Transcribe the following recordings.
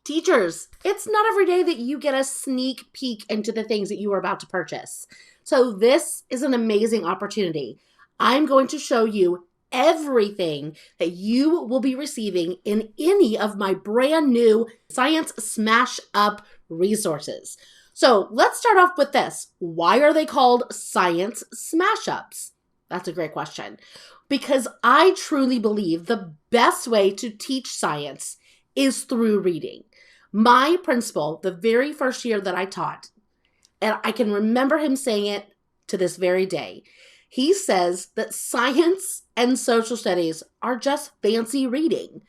Teachers, it's not every day that you get a sneak peek into the things that you are about to purchase. So this is an amazing opportunity. I'm going to show you everything that you will be receiving in any of my brand new Science Smash Up resources. So let's start off with this. Why are they called Science Smash Ups? That's a great question. Because I truly believe the best way to teach science is through reading. My principal, the very first year that I taught, and I can remember him saying it to this very day, he says that science and social studies are just fancy reading.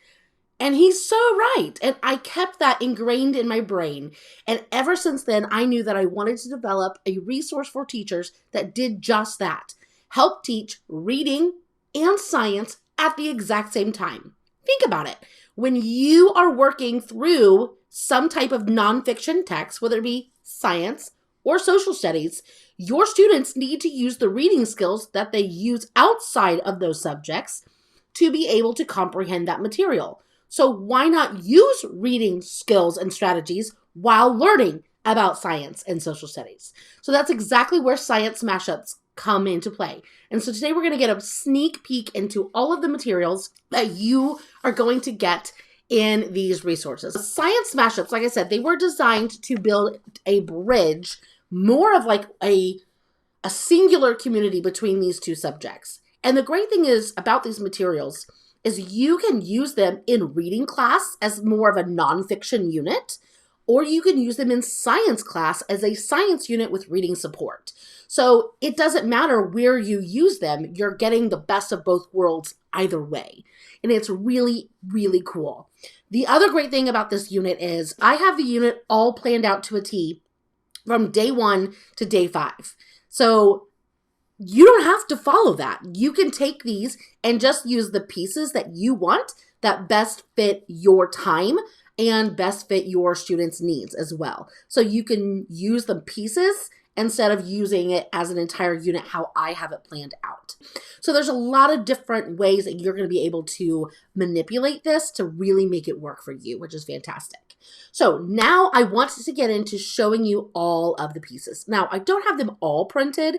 And he's so right. And I kept that ingrained in my brain. And ever since then, I knew that I wanted to develop a resource for teachers that did just that. Help teach reading and science at the exact same time. Think about it. When you are working through some type of nonfiction text, whether it be science or social studies, your students need to use the reading skills that they use outside of those subjects to be able to comprehend that material. So why not use reading skills and strategies while learning about science and social studies? So that's exactly where Science Mashups come into play. And so today we're going to get a sneak peek into all of the materials that you are going to get in these resources. Science Mashups, like I said, they were designed to build a bridge, more of like a singular community between these two subjects. And the great thing is about these materials is you can use them in reading class as more of a nonfiction unit, or you can use them in science class as a science unit with reading support. So it doesn't matter where you use them, you're getting the best of both worlds either way. And it's really, really cool. The other great thing about this unit is I have the unit all planned out to a T from day 1 to day 5. So you don't have to follow that. You can take these and just use the pieces that you want that best fit your time and best fit your students' needs as well. So you can use the pieces instead of using it as an entire unit how I have it planned out. So there's a lot of different ways that you're going to be able to manipulate this to really make it work for you, which is fantastic. So now I want to get into showing you all of the pieces. Now, I don't have them all printed.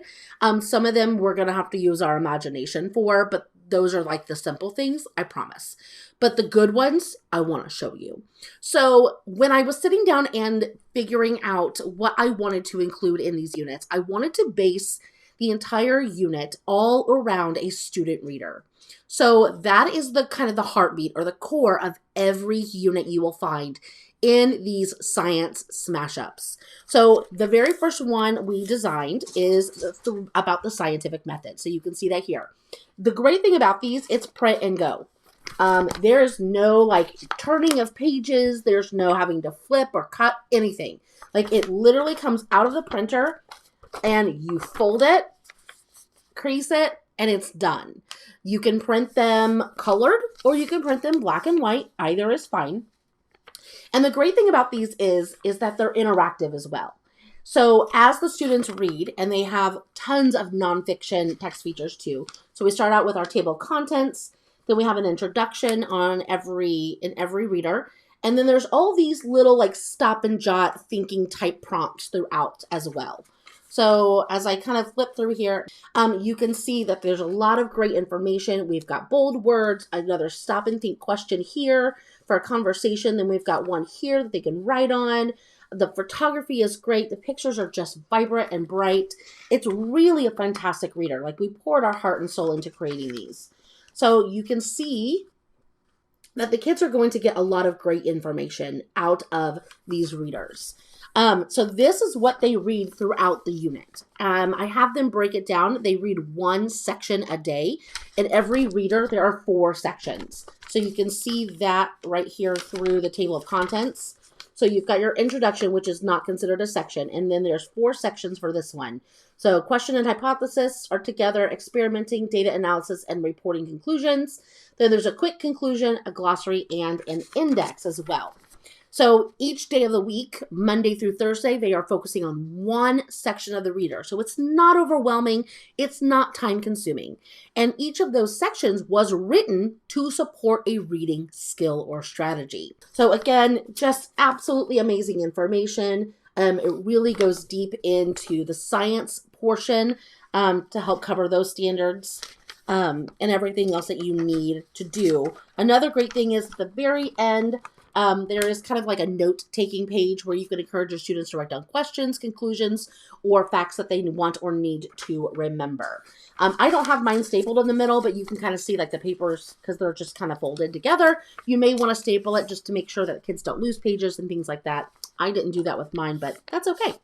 Some of them we're going to have to use our imagination for, but those are like the simple things, I promise. But the good ones, I want to show you. So when I was sitting down and figuring out what I wanted to include in these units, I wanted to base the entire unit all around a student reader. So that is the kind of the heartbeat or the core of every unit you will find in these Science Smash Ups. So the very first one we designed is about the scientific method. So you can see that here. The great thing about these, it's print and go. There's no like turning of pages. There's no having to flip or cut anything. Like it literally comes out of the printer and you fold it, crease it, and it's done. You can print them colored or you can print them black and white. Either is fine. And the great thing about these is that they're interactive as well. So as the students read, and they have tons of nonfiction text features too. So we start out with our table of contents, then we have an introduction in every reader, and then there's all these little like stop and jot thinking type prompts throughout as well. So as I kind of flip through here, you can see that there's a lot of great information. We've got bold words, another stop and think question here for a conversation. Then we've got one here that they can write on. The photography is great. The pictures are just vibrant and bright. It's really a fantastic reader. Like we poured our heart and soul into creating these. So you can see that the kids are going to get a lot of great information out of these readers. So this is what they read throughout the unit. I have them break it down. They read one section a day. In every reader, there are 4 sections. So you can see that right here through the table of contents. So you've got your introduction, which is not considered a section. And then there's 4 sections for this one. So question and hypothesis are together, experimenting, data analysis, and reporting conclusions. Then there's a quick conclusion, a glossary, and an index as well. So each day of the week, Monday through Thursday, they are focusing on one section of the reader. So it's not overwhelming. It's not time consuming. And each of those sections was written to support a reading skill or strategy. So again, just absolutely amazing information. It really goes deep into the science portion to help cover those standards and everything else that you need to do. Another great thing is at the very end, there is kind of like a note-taking page where you can encourage your students to write down questions, conclusions, or facts that they want or need to remember. I don't have mine stapled in the middle, but you can kind of see like the papers, because they're just kind of folded together. You may want to staple it just to make sure that kids don't lose pages and things like that. I didn't do that with mine, but that's okay.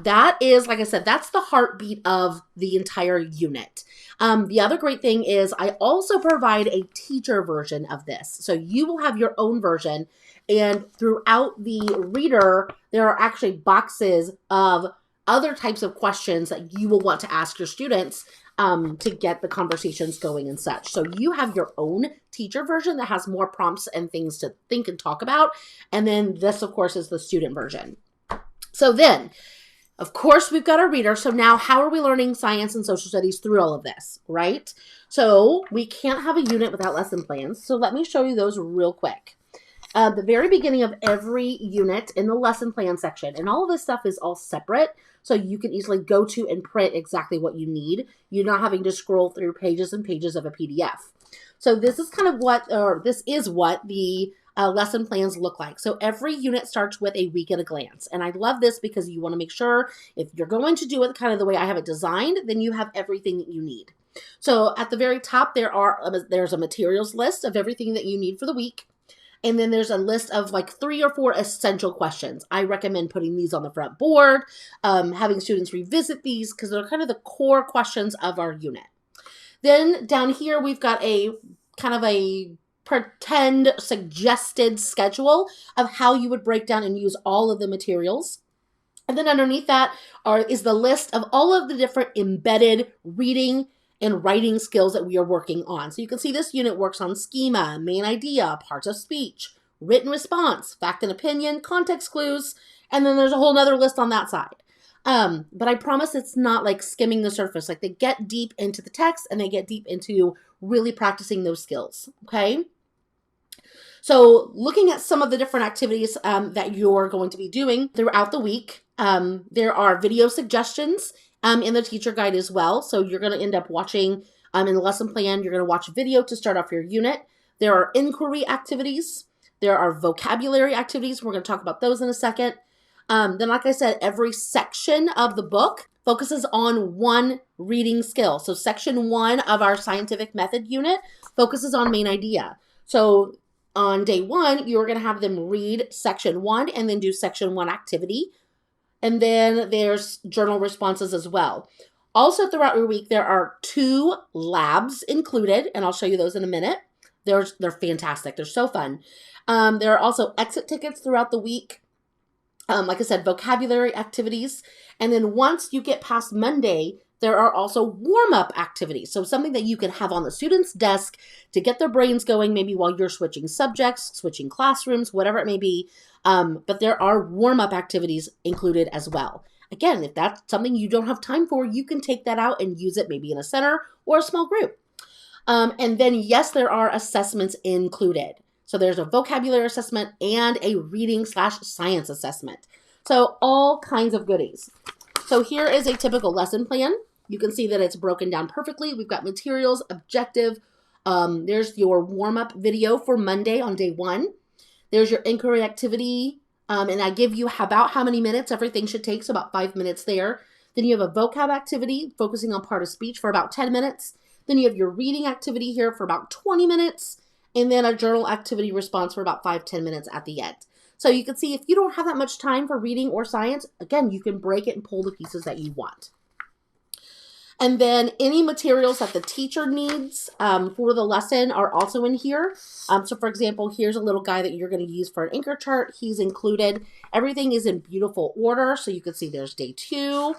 That is, like I said, that's the heartbeat of the entire unit. The other great thing is I also provide a teacher version of this. So you will have your own version, and throughout the reader, there are actually boxes of other types of questions that you will want to ask your students to get the conversations going and such. So you have your own teacher version that has more prompts and things to think and talk about. And then this, of course, is the student version. So then, of course, we've got our reader. So now how are we learning science and social studies through all of this, right? So we can't have a unit without lesson plans. So let me show you those real quick. The very beginning of every unit in the lesson plan section, and all of this stuff is all separate, so you can easily go to and print exactly what you need. You're not having to scroll through pages and pages of a PDF. So this is kind of what, or this is what the lesson plans look like. So every unit starts with a week at a glance. And I love this because you want to make sure if you're going to do it kind of the way I have it designed, then you have everything that you need. So at the very top, there's a materials list of everything that you need for the week. And then there's a list of like 3 or 4 essential questions. I recommend putting these on the front board, having students revisit these because they're kind of the core questions of our unit. Then down here, we've got a kind of a pretend suggested schedule of how you would break down and use all of the materials. And then underneath that is the list of all of the different embedded reading and writing skills that we are working on. So you can see this unit works on schema, main idea, parts of speech, written response, fact and opinion, context clues, and then there's a whole nother list on that side. But I promise it's not like skimming the surface. Like they get deep into the text and they get deep into really practicing those skills, okay? So looking at some of the different activities that you're going to be doing throughout the week, there are video suggestions in the teacher guide as well. So you're going to end up watching in the lesson plan, you're going to watch a video to start off your unit. There are inquiry activities. There are vocabulary activities. We're going to talk about those in a second. Then, like I said, every section of the book focuses on one reading skill. So section 1 of our scientific method unit focuses on main idea. So on day 1, you're going to have them read section 1 and then do section 1 activity. And then there's journal responses as well. Also throughout your week, there are 2 labs included, and I'll show you those in a minute. They're fantastic. They're so fun. There are also exit tickets throughout the week. Like I said, vocabulary activities. And then once you get past Monday, there are also warm-up activities. So something that you can have on the student's desk to get their brains going, maybe while you're switching subjects, switching classrooms, whatever it may be. But there are warm-up activities included as well. Again, if that's something you don't have time for, you can take that out and use it maybe in a center or a small group. And then, yes, there are assessments included. So there's a vocabulary assessment and a reading/science assessment. So all kinds of goodies. So here is a typical lesson plan. You can see that it's broken down perfectly. We've got materials, objective. There's your warm-up video for Monday on day 1. There's your inquiry activity. And I give you about how many minutes everything should take, so about 5 minutes there. Then you have a vocab activity focusing on part of speech for about 10 minutes. Then you have your reading activity here for about 20 minutes. And then a journal activity response for about 5-10 minutes at the end. So you can see if you don't have that much time for reading or science, again, you can break it and pull the pieces that you want. And then any materials that the teacher needs for the lesson are also in here. So for example, here's a little guy that you're going to use for an anchor chart. He's included. Everything is in beautiful order. So you can see there's day 2.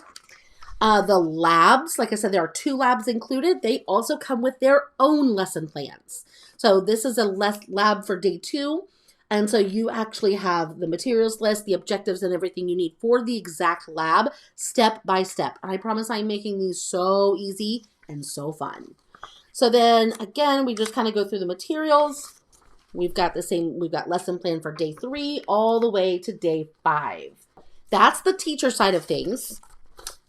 The labs, like I said, there are 2 labs included. They also come with their own lesson plans. So this is a lab for day 2. And so you actually have the materials list, the objectives, and everything you need for the exact lab, step by step. And I promise I'm making these so easy and so fun. So then again, we just kind of go through the materials. We've got lesson plan for day 3 all the way to day 5. That's the teacher side of things.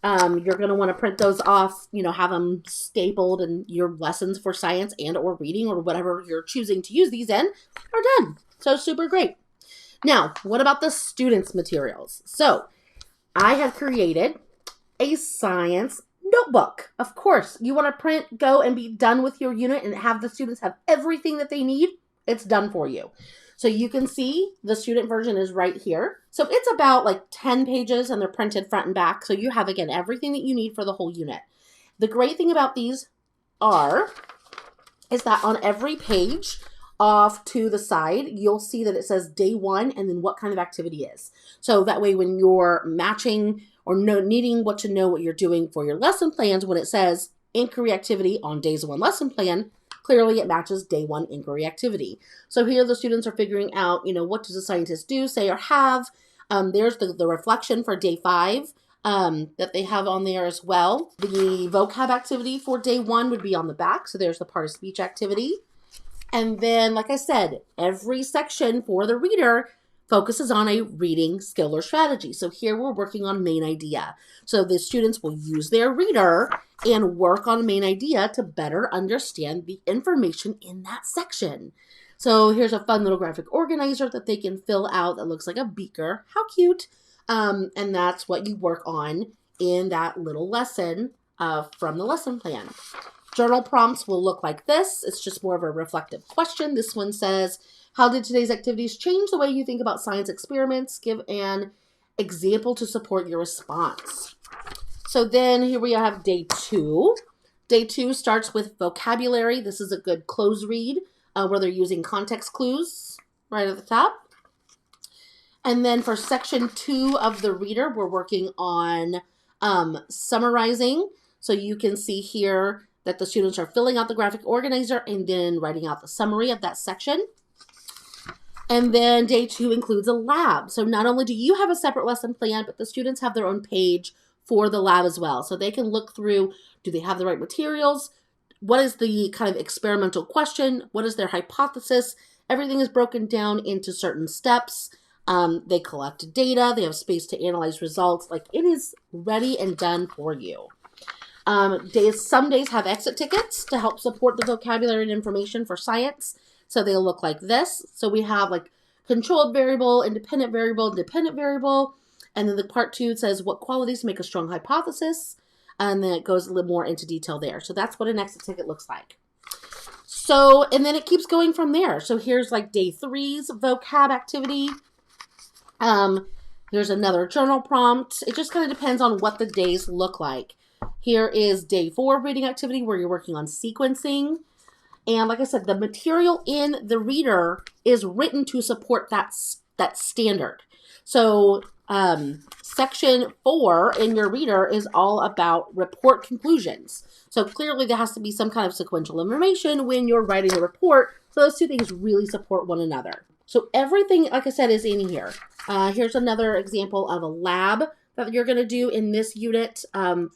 You're going to want to print those off, have them stapled, and your lessons for science and or reading or whatever you're choosing to use these in are done. So super great. Now, what about the students' materials? So I have created a science notebook. Of course, you want to print, go, and be done with your unit and have the students have everything that they need. It's done for you. So you can see the student version is right here. So it's about like 10 pages and they're printed front and back. So you have, again, everything that you need for the whole unit. The great thing about these is that on every page off to the side, you'll see that it says day 1 and then what kind of activity is. So that way when you're matching or needing to know what you're doing for your lesson plans, when it says inquiry activity on days 1 lesson plan, clearly it matches day 1 inquiry activity. So here the students are figuring out, what does a scientist do, say, or have. There's the reflection for day 5 that they have on there as well. The vocab activity for day 1 would be on the back. So there's the part of speech activity. And then, like I said, every section for the reader focuses on a reading skill or strategy. So here we're working on main idea. So the students will use their reader and work on main idea to better understand the information in that section. So here's a fun little graphic organizer that they can fill out that looks like a beaker. How cute. And that's what you work on in that little lesson from the lesson plan. Journal prompts will look like this. It's just more of a reflective question. This one says, how did today's activities change the way you think about science experiments? Give an example to support your response. So then here we have day 2. Day 2 starts with vocabulary. This is a good close read where they're using context clues right at the top. And then for section 2 of the reader, we're working on summarizing. So you can see here that the students are filling out the graphic organizer and then writing out the summary of that section. And then day 2 includes a lab. So not only do you have a separate lesson plan, but the students have their own page for the lab as well. So they can look through, do they have the right materials? What is the kind of experimental question? What is their hypothesis? Everything is broken down into certain steps. They collect data. They have space to analyze results. Like, it is ready and done for you. Some days have exit tickets to help support the vocabulary and information for science. So they'll look like this. So we have like controlled variable, independent variable, dependent variable. And then the part 2 says what qualities make a strong hypothesis. And then it goes a little more into detail there. So that's what an exit ticket looks like. So, and then it keeps going from there. So here's like day 3's vocab activity. There's another journal prompt. It just kind of depends on what the days look like. Here is day 4 reading activity where you're working on sequencing. And like I said, the material in the reader is written to support that standard. So section 4 in your reader is all about report conclusions. So clearly there has to be some kind of sequential information when you're writing a report. So those two things really support one another. So everything, like I said, is in here. Here's another example of a lab that you're going to do in this unit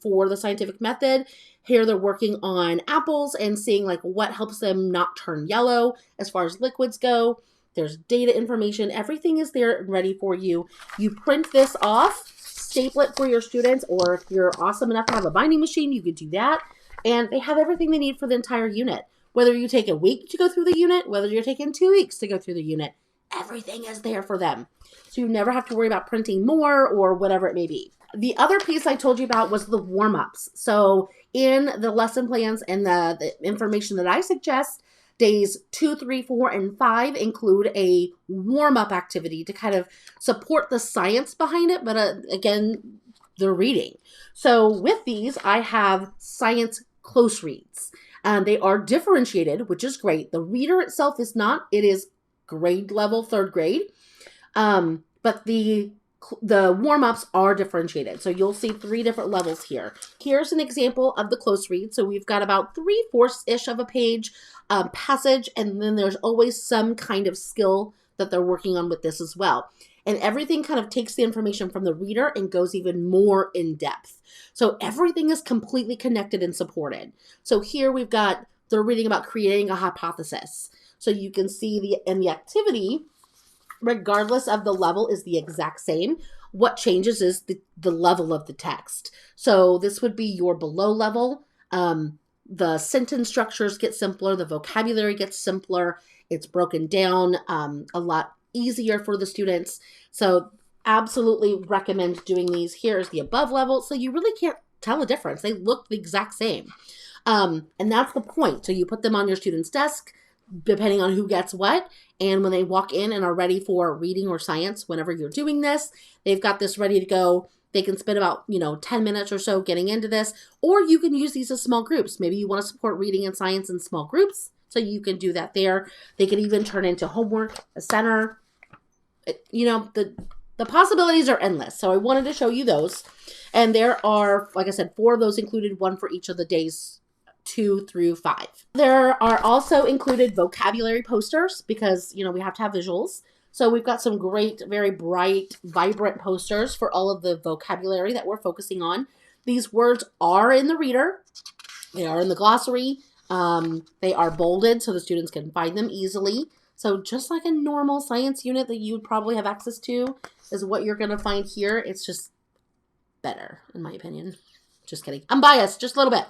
for the scientific method. Here they're working on apples and seeing like what helps them not turn yellow as far as liquids go. There's data information. Everything is there and ready for you. You print this off, staple it for your students, or if you're awesome enough to have a binding machine, you could do that. And they have everything they need for the entire unit. Whether you take a week to go through the unit, whether you're taking 2 weeks to go through the unit, everything is there for them. So you never have to worry about printing more or whatever it may be. The other piece I told you about was the warm-ups. So in the lesson plans and the information that I suggest, days 2, 3, 4, and 5 include a warm-up activity to kind of support the science behind it, but again, the reading. So with these, I have science close reads. They are differentiated, which is great. The reader itself is not. It is grade level, 3rd grade. But the warm-ups are differentiated. So you'll see 3 different levels here. Here's an example of the close read. So we've got about 3/4-ish of a page passage, and then there's always some kind of skill that they're working on with this as well. And everything kind of takes the information from the reader and goes even more in depth. So everything is completely connected and supported. So here we've got, they're reading about creating a hypothesis. So you can see the activity, regardless of the level, is the exact same. What changes is the level of the text. So this would be your below level. The sentence structures get simpler. The vocabulary gets simpler. It's broken down a lot easier for the students. So absolutely recommend doing these. Here is the above level. So you really can't tell a difference. They look the exact same. And that's the point. So you put them on your student's desk, depending on who gets what. And when they walk in and are ready for reading or science, whenever you're doing this, they've got this ready to go. They can spend about, 10 minutes or so getting into this, or you can use these as small groups. Maybe you want to support reading and science in small groups, so you can do that there. They can even turn into homework, a center. The possibilities are endless. So I wanted to show you those. And there are, like I said, 4 of those included, 1 for each of the days 2 through 5. There are also included vocabulary posters because, we have to have visuals. So we've got some great, very bright, vibrant posters for all of the vocabulary that we're focusing on. These words are in the reader. They are in the glossary. They are bolded so the students can find them easily. So just like a normal science unit that you would probably have access to is what you're going to find here. It's just better, in my opinion. Just kidding. I'm biased, just a little bit.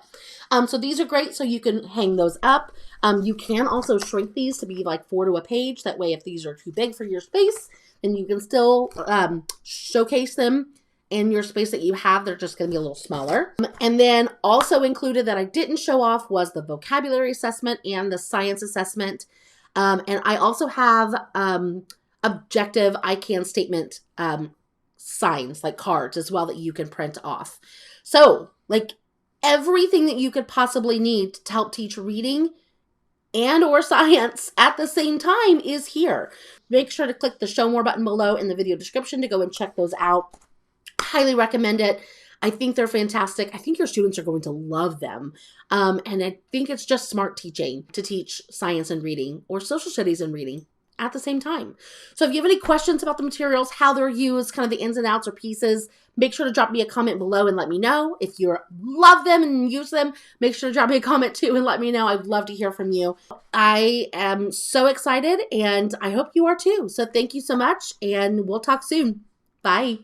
So these are great, so you can hang those up. You can also shrink these to be like 4 to a page. That way, if these are too big for your space, then you can still showcase them in your space that you have. They're just going to be a little smaller. And then also included that I didn't show off was the vocabulary assessment and the science assessment. And I also have objective I can statement signs, like cards as well, that you can print off. So, like, everything that you could possibly need to help teach reading and or science at the same time is here. Make sure to click the show more button below in the video description to go and check those out. Highly recommend it. I think they're fantastic. I think your students are going to love them. And I think it's just smart teaching to teach science and reading or social studies and reading at the same time. So if you have any questions about the materials, how they're used, kind of the ins and outs or pieces, make sure to drop me a comment below and let me know. If you love them and use them, make sure to drop me a comment too and let me know. I'd love to hear from you. I am so excited and I hope you are too. So thank you so much and we'll talk soon. Bye.